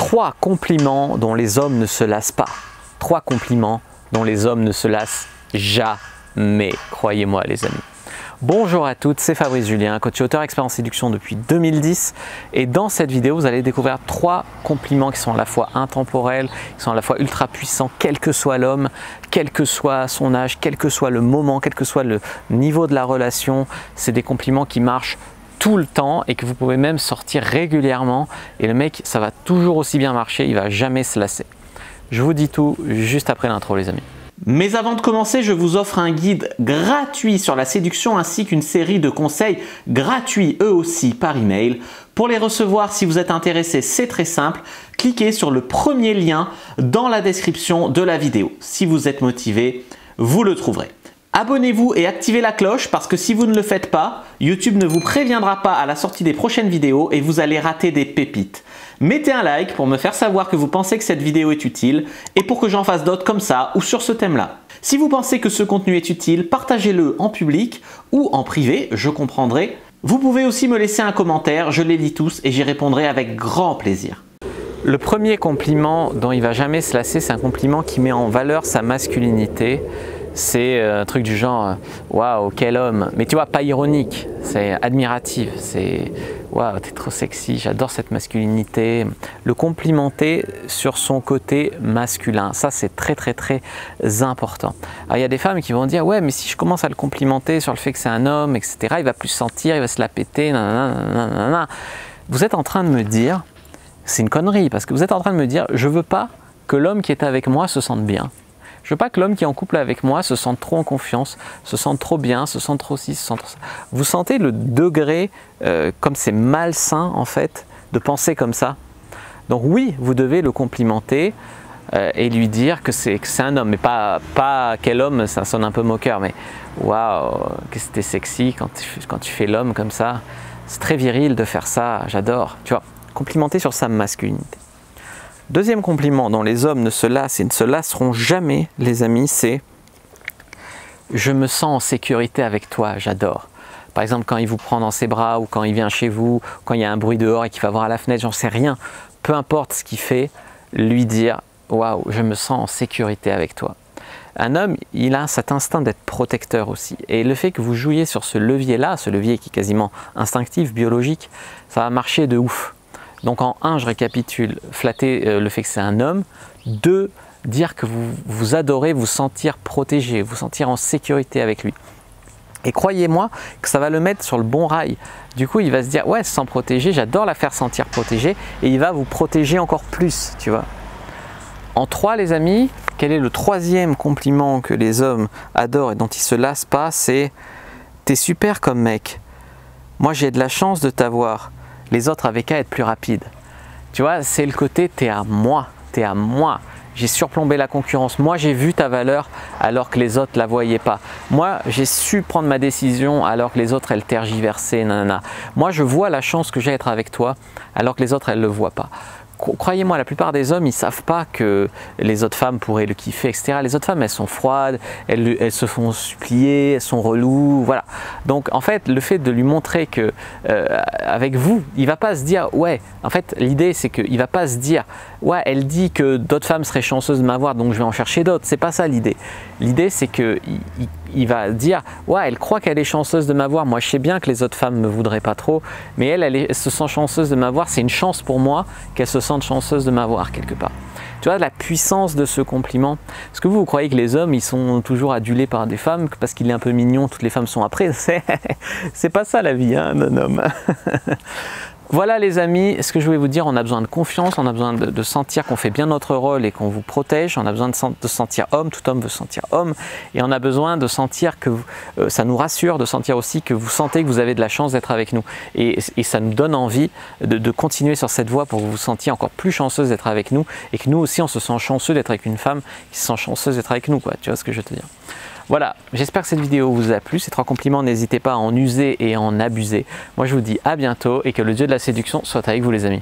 3 compliments dont les hommes ne se lassent pas. 3 compliments dont les hommes ne se lassent jamais, croyez-moi les amis. Bonjour à toutes, c'est Fabrice Julien, coach et auteur expert en séduction depuis 2010 et dans cette vidéo vous allez découvrir 3 compliments qui sont à la fois intemporels, qui sont à la fois ultra puissants, quel que soit l'homme, quel que soit son âge, quel que soit le moment, quel que soit le niveau de la relation. C'est des compliments qui marchent tout le temps et que vous pouvez même sortir régulièrement et le mec ça va toujours aussi bien marcher, il va jamais se lasser. Je vous dis tout juste après l'intro les amis. Mais avant de commencer, je vous offre un guide gratuit sur la séduction ainsi qu'une série de conseils gratuits eux aussi par email. Pour les recevoir, si vous êtes intéressé, c'est très simple. Cliquez sur le premier lien dans la description de la vidéo. Si vous êtes motivé, vous le trouverez. Abonnez-vous et activez la cloche parce que si vous ne le faites pas, YouTube ne vous préviendra pas à la sortie des prochaines vidéos et vous allez rater des pépites. Mettez un like pour me faire savoir que vous pensez que cette vidéo est utile et pour que j'en fasse d'autres comme ça ou sur ce thème-là. Si vous pensez que ce contenu est utile, partagez-le en public ou en privé, je comprendrai. Vous pouvez aussi me laisser un commentaire, je les lis tous et j'y répondrai avec grand plaisir. Le premier compliment dont il ne va jamais se lasser, c'est un compliment qui met en valeur sa masculinité. C'est un truc du genre « Waouh, quel homme !» Mais tu vois, pas ironique, c'est admiratif, c'est « Waouh, t'es trop sexy, j'adore cette masculinité ». Le complimenter sur son côté masculin, ça c'est très important. Alors il y a des femmes qui vont dire « Ouais, mais si je commence à le complimenter sur le fait que c'est un homme, etc., il va plus sentir, il va se la péter, nanana. » Vous êtes en train de me dire, c'est une connerie, parce que vous êtes en train de me dire « Je veux pas que l'homme qui est avec moi se sente bien ». Je veux pas que l'homme qui est en couple avec moi se sente trop en confiance, se sente trop bien, se sente trop ci, se sente trop ça. Vous sentez le degré, comme c'est malsain en fait, de penser comme ça. Donc oui, vous devez le complimenter et lui dire que c'est un homme, mais pas quel homme, ça sonne un peu moqueur, mais waouh, que c'était sexy quand tu fais l'homme comme ça. C'est très viril de faire ça, j'adore. Tu vois, complimenter sur sa masculinité. Deuxième compliment dont les hommes ne se lassent et ne se lasseront jamais, les amis, c'est « Je me sens en sécurité avec toi, j'adore ». Par exemple, quand il vous prend dans ses bras ou quand il vient chez vous, quand il y a un bruit dehors et qu'il va voir à la fenêtre, j'en sais rien. Peu importe ce qu'il fait, lui dire « Waouh, je me sens en sécurité avec toi ». Un homme, il a cet instinct d'être protecteur aussi. Et le fait que vous jouiez sur ce levier-là, ce levier qui est quasiment instinctif, biologique, ça va marcher de ouf. Donc en 1, je récapitule, flatter le fait que c'est un homme. 2, dire que vous adorez vous sentir protégé, vous sentir en sécurité avec lui. Et croyez-moi que ça va le mettre sur le bon rail. Du coup, il va se dire, ouais, se sent protégé, j'adore la faire sentir protégée. Et il va vous protéger encore plus, tu vois. En 3, les amis, quel est le 3e compliment que les hommes adorent et dont ils ne se lassent pas? C'est, t'es super comme mec. Moi, j'ai de la chance de t'avoir. Les autres avaient qu'à être plus rapides. Tu vois, c'est le côté t'es à moi, t'es à moi. J'ai surplombé la concurrence. Moi, j'ai vu ta valeur alors que les autres ne la voyaient pas. Moi, j'ai su prendre ma décision alors que les autres, elles tergiversaient. Nanana. Moi, je vois la chance que j'ai à être avec toi alors que les autres, elles ne le voient pas. Croyez-moi, la plupart des hommes, ils ne savent pas que les autres femmes pourraient le kiffer, etc. Les autres femmes, elles sont froides, elles se font supplier, elles sont reloues, voilà. Donc, en fait, le fait de lui montrer que, avec vous, il ne va pas se dire, ouais, en fait, l'idée, c'est qu'il ne va pas se dire, ouais, elle dit que d'autres femmes seraient chanceuses de m'avoir, donc je vais en chercher d'autres. C'est pas ça l'idée. L'idée, c'est qu'il va dire, ouais, elle croit qu'elle est chanceuse de m'avoir. Moi, je sais bien que les autres femmes ne me voudraient pas trop, mais elle se sent chanceuse de m'avoir. C'est une chance pour moi qu'elle se sente chanceuse de m'avoir quelque part. Tu vois, la puissance de ce compliment. Est-ce que vous croyez que les hommes, ils sont toujours adulés par des femmes parce qu'il est un peu mignon, toutes les femmes sont après? C'est pas ça la vie, hein, d'un homme. Voilà les amis, ce que je voulais vous dire, on a besoin de confiance, on a besoin de sentir qu'on fait bien notre rôle et qu'on vous protège, on a besoin de se sentir homme, tout homme veut se sentir homme, et on a besoin de sentir que ça nous rassure, de sentir aussi que vous sentez que vous avez de la chance d'être avec nous. Et ça nous donne envie de continuer sur cette voie pour que vous vous sentiez encore plus chanceuse d'être avec nous, et que nous aussi on se sent chanceux d'être avec une femme qui se sent chanceuse d'être avec nous, quoi. Tu vois ce que je veux te dire? Voilà, j'espère que cette vidéo vous a plu. Ces 3 compliments, n'hésitez pas à en user et à en abuser. Moi, je vous dis à bientôt et que le dieu de la séduction soit avec vous, les amis.